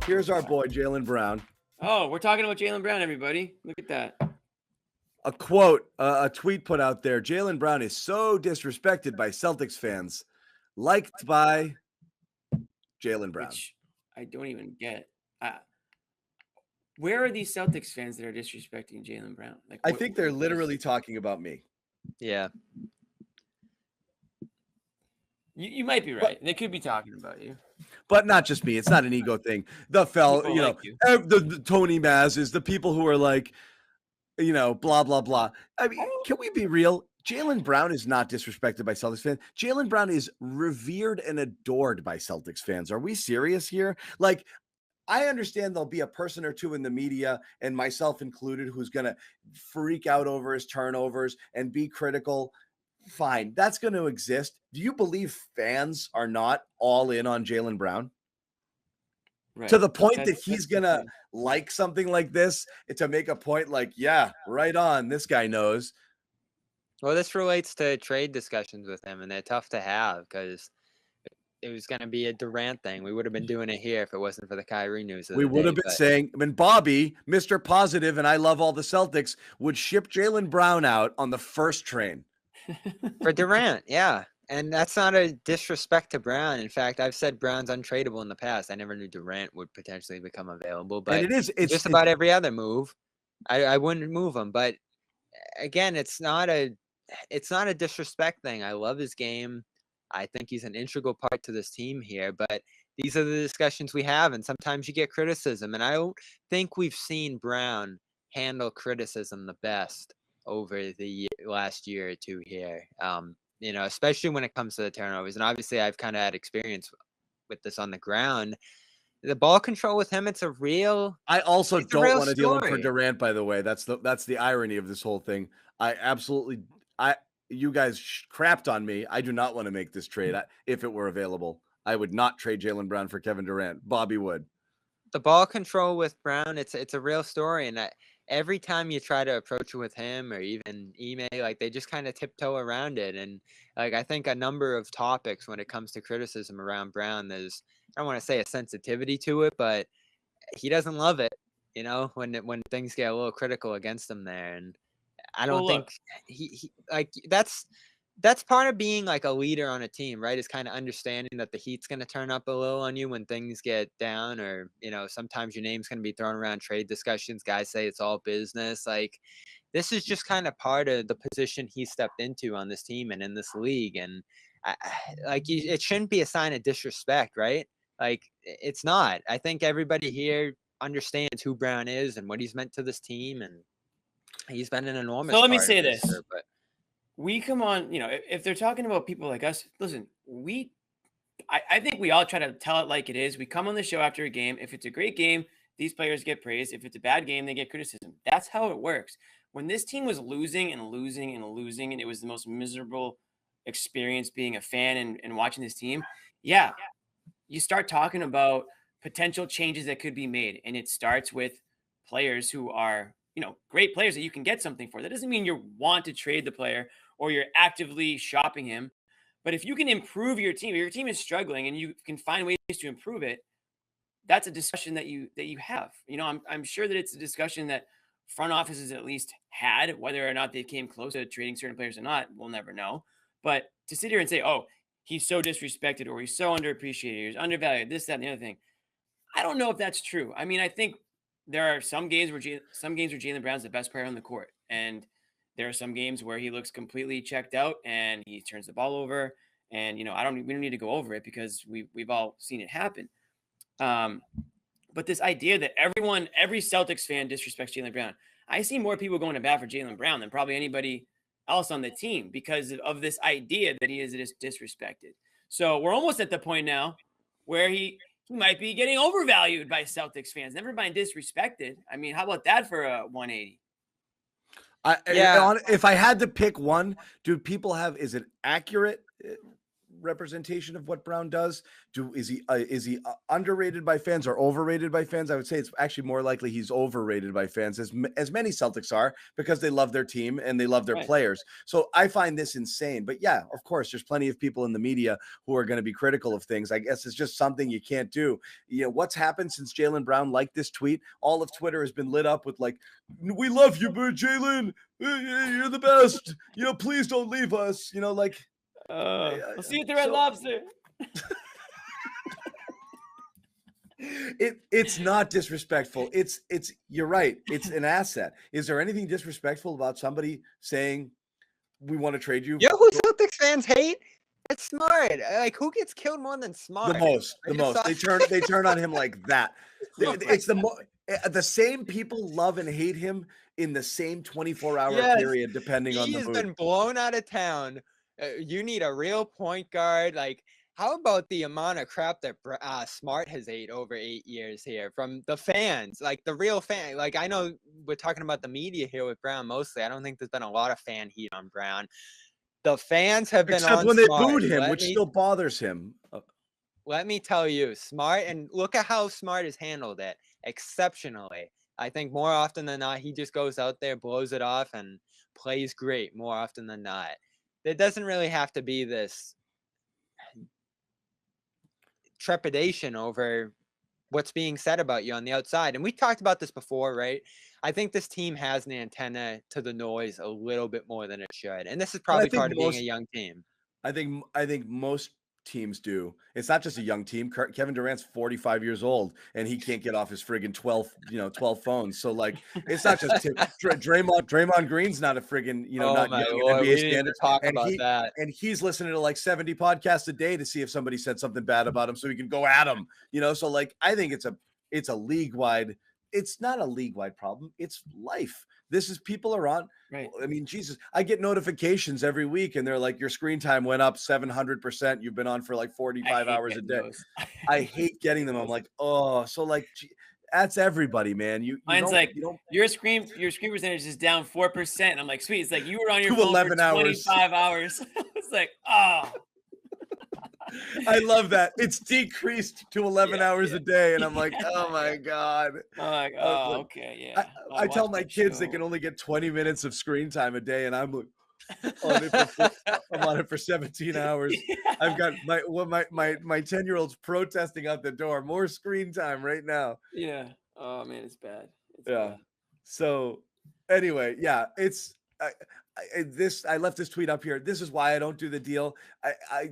Here's our boy, Jaylen Brown. Oh, we're talking about Jaylen Brown, everybody. Look at that. A quote, a tweet put out there. Jaylen Brown is so disrespected by Celtics fans, liked by Jaylen Brown. Which I don't even get. Where are these Celtics fans that are disrespecting Jaylen Brown? Like, I think they're literally talking about me. Yeah. You might be right. They could be talking about you. But not just me. It's not an ego thing. The People like you. the Tony Mazes, the people who are like, blah, blah, blah. I mean, can we be real? Jaylen Brown is not disrespected by Celtics fans. Jaylen Brown is revered and adored by Celtics fans. Are we serious here? Like, I understand there'll be a person or two in the media, and myself included, who's going to freak out over his turnovers and be critical. Fine. That's going to exist. Do you believe fans are not all in on Jaylen Brown? Right. To the point that he's going to like something like this to make a point like, yeah, right on. This guy knows. Well, this relates to trade discussions with him, and they're tough to have because it was going to be a Durant thing. We would have been doing it here if it wasn't for the Kyrie news. We would have been saying, I mean, Bobby, Mr. Positive, and I love all the Celtics, would ship Jaylen Brown out on the first train. For Durant, yeah. And that's not a disrespect to Brown. In fact, I've said Brown's untradeable in the past. I never knew Durant would potentially become available. But it's just about every other move, I wouldn't move him. But again, it's not a disrespect thing. I love his game. I think he's an integral part to this team here, but these are the discussions we have, and sometimes you get criticism, and I don't think we've seen Brown handle criticism the best over the last year or two here, especially when it comes to the turnovers, and obviously I've kind of had experience with this on the ground. The ball control with him, it's a real I also don't want to deal him for story. Durant, by the way. That's the irony of this whole thing. You guys crapped on me. I do not want to make this trade. If it were available, I would not trade Jaylen Brown for Kevin Durant. Bobby would. The ball control with Brown, it's a real story. And every time you try to approach it with him or even email, like they just kind of tiptoe around it. And like, I think a number of topics when it comes to criticism around Brown, there's, I don't want to say a sensitivity to it, but he doesn't love it, when things get a little critical against him there. And I don't think he like that's part of being like a leader on a team, right? Is kind of understanding that the heat's going to turn up a little on you when things get down, or, sometimes your name's going to be thrown around trade discussions. Guys say it's all business. Like, this is just kind of part of the position he stepped into on this team and in this league. And it shouldn't be a sign of disrespect, right? Like, it's not. I think everybody here understands who Brown is and what he's meant to this team, and he's been an enormous. So let me say this: year, but we come on, if they're talking about people like us, listen, I think we all try to tell it like it is. We come on the show after a game. If it's a great game, these players get praised. If it's a bad game, they get criticism. That's how it works. When this team was losing and losing and losing, and it was the most miserable experience being a fan and watching this team, yeah, you start talking about potential changes that could be made. And it starts with players who are, great players that you can get something for. That doesn't mean you want to trade the player or you're actively shopping him. But if you can improve your team, if your team is struggling and you can find ways to improve it, that's a discussion that you have. I'm sure that it's a discussion that front offices at least had. Whether or not they came close to trading certain players or not, we'll never know. But to sit here and say, oh, he's so disrespected or he's so underappreciated, he's undervalued, this, that, and the other thing, I don't know if that's true. I mean, I think there are some games where Jaylen Brown's the best player on the court, and there are some games where he looks completely checked out and he turns the ball over. And we don't need to go over it because we've all seen it happen. But this idea that every Celtics fan disrespects Jaylen Brown, I see more people going to bat for Jaylen Brown than probably anybody else on the team because of this idea that he is disrespected. So we're almost at the point now where he might be getting overvalued by Celtics fans. Never mind disrespected. I mean, how about that for a 180? If I had to pick one, do people have, is it accurate representation of what Brown does? Is he underrated by fans or overrated by fans? I would say it's actually more likely he's overrated by fans, as many Celtics are, because they love their team and they love their players. So I find this insane. But yeah, of course, there's plenty of people in the media who are going to be critical of things. I guess it's just something you can't do. What's happened since Jaylen Brown liked this tweet? All of Twitter has been lit up with like, "We love you, but Jaylen, you're the best. Please don't leave us." We'll see you at the Red Lobster. It's not disrespectful. It's you're right. It's an asset. Is there anything disrespectful about somebody saying we want to trade you? Who Celtics fans hate? It's Smart. Like, who gets killed more than Smart? The most. They turn on him like that. It's the same people love and hate him in the same 24-hour period, depending on the mood. He has been blown out of town. You need a real point guard. Like, how about the amount of crap that Smart has ate over 8 years here from the fans, like the real fan? Like, I know we're talking about the media here with Brown mostly. I don't think there's been a lot of fan heat on Brown. The fans have been except on when Smart. They booed him, which still bothers him. Let me tell you, Smart, and look at how Smart has handled it exceptionally. I think more often than not, he just goes out there, blows it off, and plays great more often than not. There doesn't really have to be this trepidation over what's being said about you on the outside. And we talked about this before, right? I think this team has an antenna to the noise a little bit more than it should. And this is probably part of being a young team. I think most teams do. It's not just a young team. Kevin Durant's 45 years old and he can't get off his friggin' 12 phones. So like, it's not just Draymond Green's not a friggin', not young NBA standards. And he's listening to like 70 podcasts a day to see if somebody said something bad about him so he can go at him, So like, I think it's a league-wide. It's not a league-wide problem. It's life. This is people are on. Right. I mean, Jesus, I get notifications every week and they're like, your screen time went up 700%. You've been on for like 45 hours a day. I hate getting them. I'm like, oh, so like, that's everybody, man. Mine's like, your screen percentage is down 4%. And I'm like, sweet. It's like you were on your phone 11 for 25 hours. It's like, oh. I love that. It's decreased to 11 hours a day. And I'm like, oh my God. I'm like, oh, okay. Yeah. I tell my kids they can only get 20 minutes of screen time a day. And I'm like, I'm on it for 17 hours. Yeah. I've got my 10-year-old's protesting out the door. More screen time right now. Yeah. Oh man, it's bad. Bad. So anyway, yeah, I left this tweet up here. This is why I don't do the deal.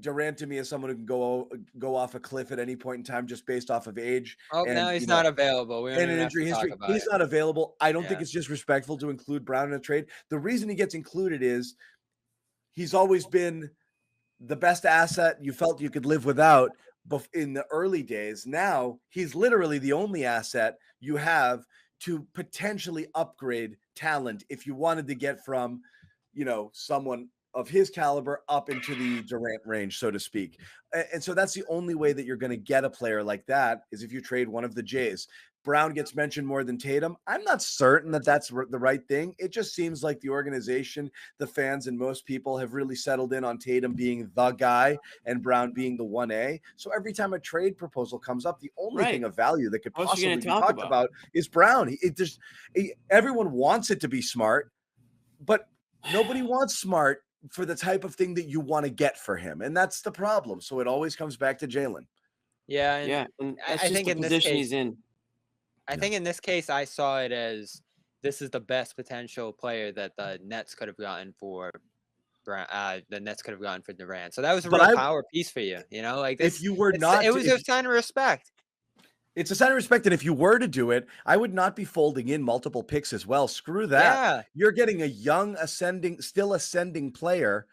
Durant to me is someone who can go off a cliff at any point in time just based off of age. Oh, now he's not available. We and an injury history. He's not available. I don't think it's disrespectful to include Brown in a trade. The reason he gets included is he's always been the best asset you felt you could live without in the early days. Now he's literally the only asset you have to potentially upgrade talent if you wanted to get from someone of his caliber up into the Durant range, so to speak. And so that's the only way that you're going to get a player like that is if you trade one of the Jays. Brown gets mentioned more than Tatum. I'm not certain that that's the right thing. It just seems like the organization, the fans, and most people have really settled in on Tatum being the guy and Brown being the 1A. So every time a trade proposal comes up, the only thing of value that could possibly be talked about is Brown. Everyone wants it to be Smart, but nobody wants Smart for the type of thing that you want to get for him. And that's the problem. So it always comes back to Jaylen. Yeah. And I think in this case, he's in. I think in this case, I saw it as this is the best potential player that the Nets could have gotten for Durant. So that was a real power piece for you, like this, if you were not, it was a sign of respect. It's a sign of respect. And if you were to do it, I would not be folding in multiple picks as well. Screw that. Yeah. You're getting a young, still ascending player.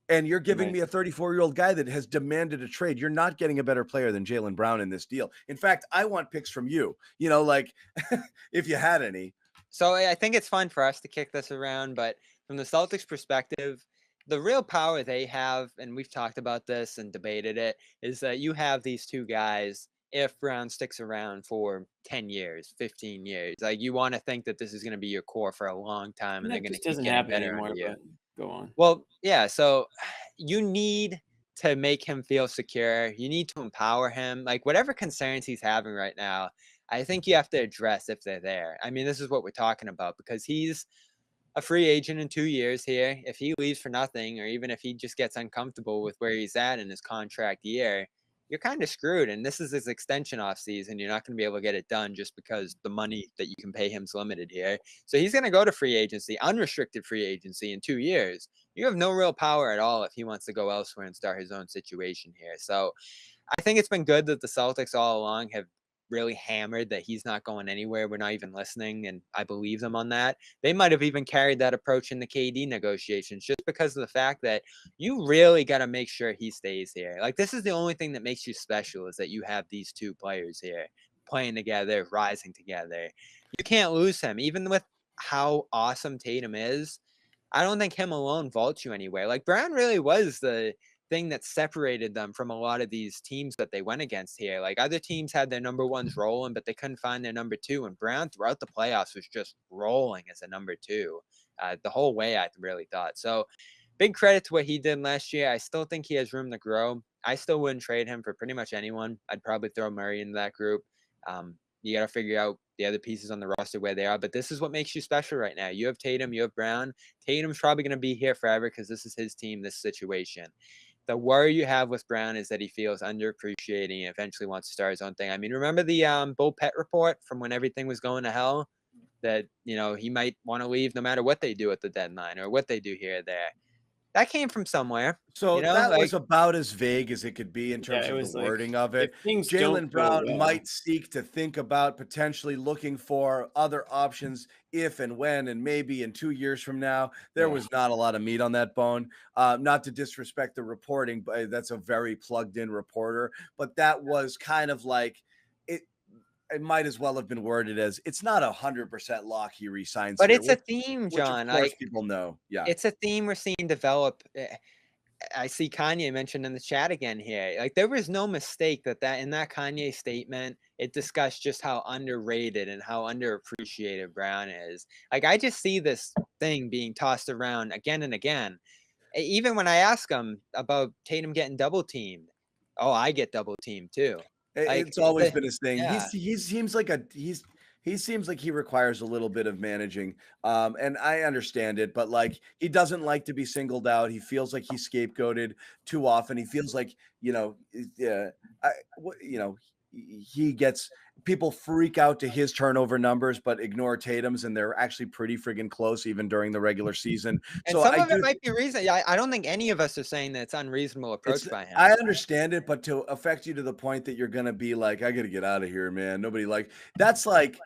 And you're giving me a 34-year-old guy that has demanded a trade. You're not getting a better player than Jaylen Brown in this deal. In fact, I want picks from you, if you had any. So I think it's fun for us to kick this around. But from the Celtics perspective, the real power they have, and we've talked about this and debated it, is that you have these two guys. If Brown sticks around for 10 years, 15 years, like you want to think that this is going to be your core for a long time and they're going to keep getting better anymore. But go on. Well, yeah. So you need to make him feel secure. You need to empower him. Like, whatever concerns he's having right now, I think you have to address if they're there. I mean, this is what we're talking about, because he's a free agent in 2 years here. If he leaves for nothing, or even if he just gets uncomfortable with where he's at in his contract year, you're kind of screwed. And this is his extension off season. You're not going to be able to get it done just because the money that you can pay him is limited here. So he's going to go to free agency, unrestricted free agency in 2 years. You have no real power at all if he wants to go elsewhere and start his own situation here. So I think it's been good that the Celtics all along have really hammered that he's not going anywhere. We're not even listening, and I believe them on that. They might have even carried that approach in the KD negotiations, just because of the fact that you really got to make sure he stays here. Like, this is the only thing that makes you special, is that you have these two players here playing together, rising together. You can't lose him. Even with how awesome Tatum is, I don't think him alone vaults you anywhere. Like, Brown really was the thing that separated them from a lot of these teams that they went against here. Like, other teams had their number ones rolling, but they couldn't find their number two. And Brown throughout the playoffs was just rolling as a number two the whole way, I really thought. So big credit to what he did last year. I still think he has room to grow. I still wouldn't trade him for pretty much anyone. I'd probably throw Murray into that group. You got to figure out the other pieces on the roster where they are. But this is what makes you special right now. You have Tatum, you have Brown. Tatum's probably going to be here forever because this is his team, this situation. The worry you have with Brown is that he feels underappreciated and eventually wants to start his own thing. I mean, remember the Bull Pet report from when everything was going to hell? That, you know, he might want to leave no matter what they do at the deadline or what they do here or there. That came from somewhere. So you know, that like, was about as vague as it could be in terms of the wording of it. Jaylen Brown might seek to think about potentially looking for other options if and when and maybe in 2 years from now. There was not a lot of meat on that bone. Not to disrespect the reporting, but that's a very plugged in reporter. But that was kind of like it might as well have been worded as it's not 100% lock he resigns. But here, it's a theme, John. Which of course people know. Yeah, it's a theme we're seeing develop. I see Kanye mentioned in the chat again here. Like, there was no mistake that in that Kanye statement, it discussed just how underrated and how underappreciated Brown is. Like, I just see this thing being tossed around again and again. Even when I ask him about Tatum getting double teamed, oh, I get double teamed too. Like, it's always been his thing. Yeah. He seems like he seems like he requires a little bit of managing. And I understand it, but like, he doesn't like to be singled out. He feels like he's scapegoated too often. He feels like, you know, he gets people freak out to his turnover numbers, but ignore Tatum's, and they're actually pretty friggin' close even during the regular season. And so some of it might be reason. I don't think any of us are saying that it's unreasonable approach by him. I understand it, but to affect you to the point that you're gonna be like, I gotta get out of here, man. Nobody that's like.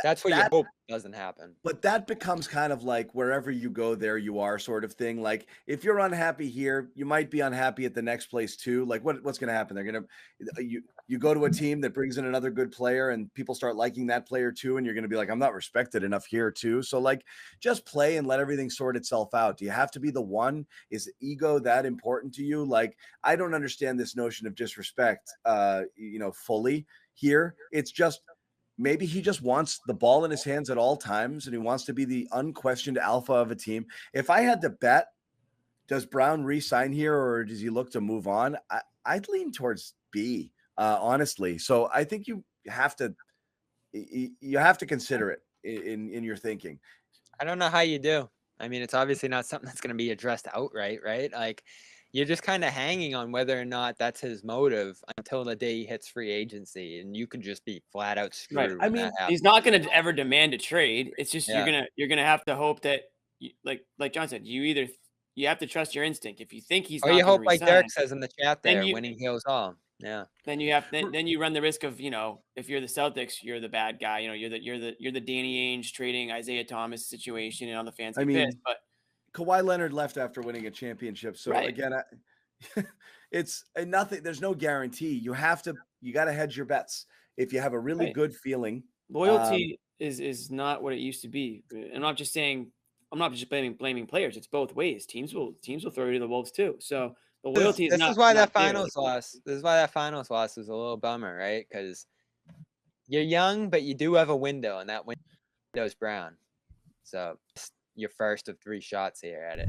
That's what you hope doesn't happen. But that becomes kind of like wherever you go, there you are sort of thing. Like, if you're unhappy here, you might be unhappy at the next place too. Like, what's going to happen? They're going to you go to a team that brings in another good player and people start liking that player too, and you're going to be like, I'm not respected enough here too. So like, just play and let everything sort itself out. Do you have to be the one? Is ego that important to you? Like, I don't understand this notion of disrespect fully here. It's just, maybe he just wants the ball in his hands at all times, and he wants to be the unquestioned alpha of a team. If I had to bet, does Brown re-sign here or does he look to move on? I'd lean towards B, honestly. So I think you have to consider it in your thinking. I don't know how you do. I mean, it's obviously not something that's going to be addressed outright, right? Like, you're just kind of hanging on whether or not that's his motive until the day he hits free agency, and you could just be flat out screwed. Right. I mean, he's not going to ever demand a trade. It's just you're gonna have to hope that, like John said, you have to trust your instinct. If you think he's, or you hope, like Derek says in the chat, there, winning heals all. Yeah. Then you run the risk of, if you're the Celtics, you're the bad guy. You're the Danny Ainge trading Isaiah Thomas situation, and all the fans get pissed. But Kawhi Leonard left after winning a championship. So again, it's nothing. There's no guarantee. You got to hedge your bets. If you have a really good feeling, loyalty is not what it used to be. I'm not just blaming players. It's both ways. Teams will throw you to the wolves too. So the loyalty is not. This is why that finals loss. This is why that finals loss is a little bummer, right? Because you're young, but you do have a window, and that window is Brown. So your first of 3 shots here at it.